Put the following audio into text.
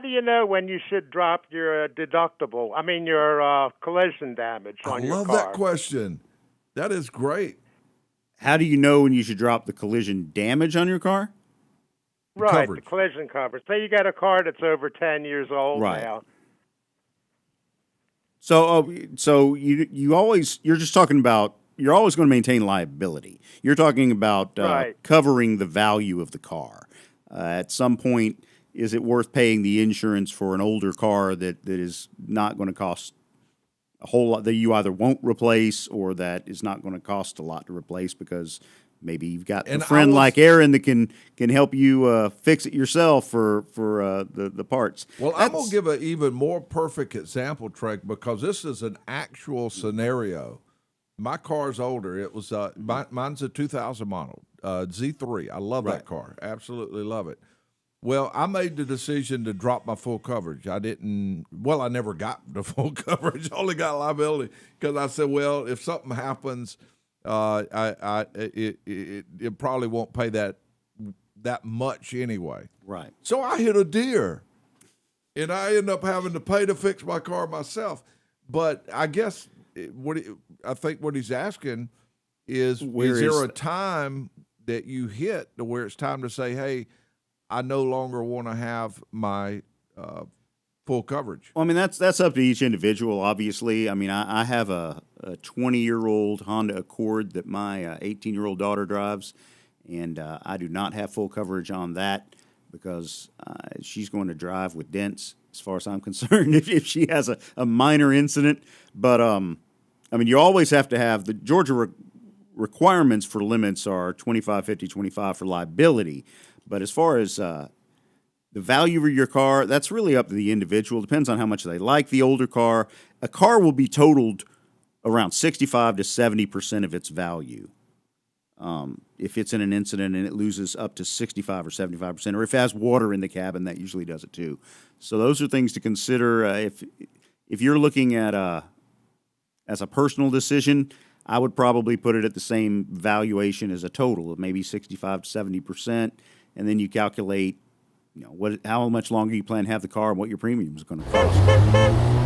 do you know when you should drop your deductible? I mean, your collision damage I on your love car. that question. That is great. How do you know when you should drop the collision damage on your car? Right, Coverage. the collision coverage. Say you got a car that's over 10 years old Right. now. So you're just talking about, you're always going to maintain liability. You're talking about Right. covering the value of the car. At some point, is it worth paying the insurance for an older car that is not going to cost a whole lot, that you either won't replace or that is not going to cost a lot to replace because maybe you've got And a friend I was- like Aaron that can help you fix it yourself for the parts. Well, I'm going to give an even more perfect example, Trey, because this is an actual scenario. My car's older. It was mine's a 2000 model, Z3. I love that car. Absolutely love it. Well, I made the decision to drop my full coverage. I never got the full coverage. I only got liability because I said, well, if something happens, it probably won't pay that much anyway. Right. So I hit a deer, and I end up having to pay to fix my car myself. But I guess I think what he's asking is there a time that you hit to where it's time to say, hey, I no longer want to have my full coverage? Well, I mean, that's up to each individual, obviously. I mean, I have a 20-year-old Honda Accord that my 18-year-old daughter drives, and I do not have full coverage on that because she's going to drive with dents, as far as I'm concerned, if she has a minor incident. But, I mean, you always have to have the Georgia requirements for limits are 25, 50, 25 for liability. But as far as the value of your car, that's really up to the individual. Depends on how much they like the older car. A car will be totaled around 65 to 70% of its value. If it's in an incident and it loses up to 65 or 75%, or if it has water in the cabin, that usually does it too. So those are things to consider. If you're looking at as a personal decision, I would probably put it at the same valuation as a total of maybe 65 to 70%. And then you calculate, how much longer you plan to have the car and what your premium is going to cost.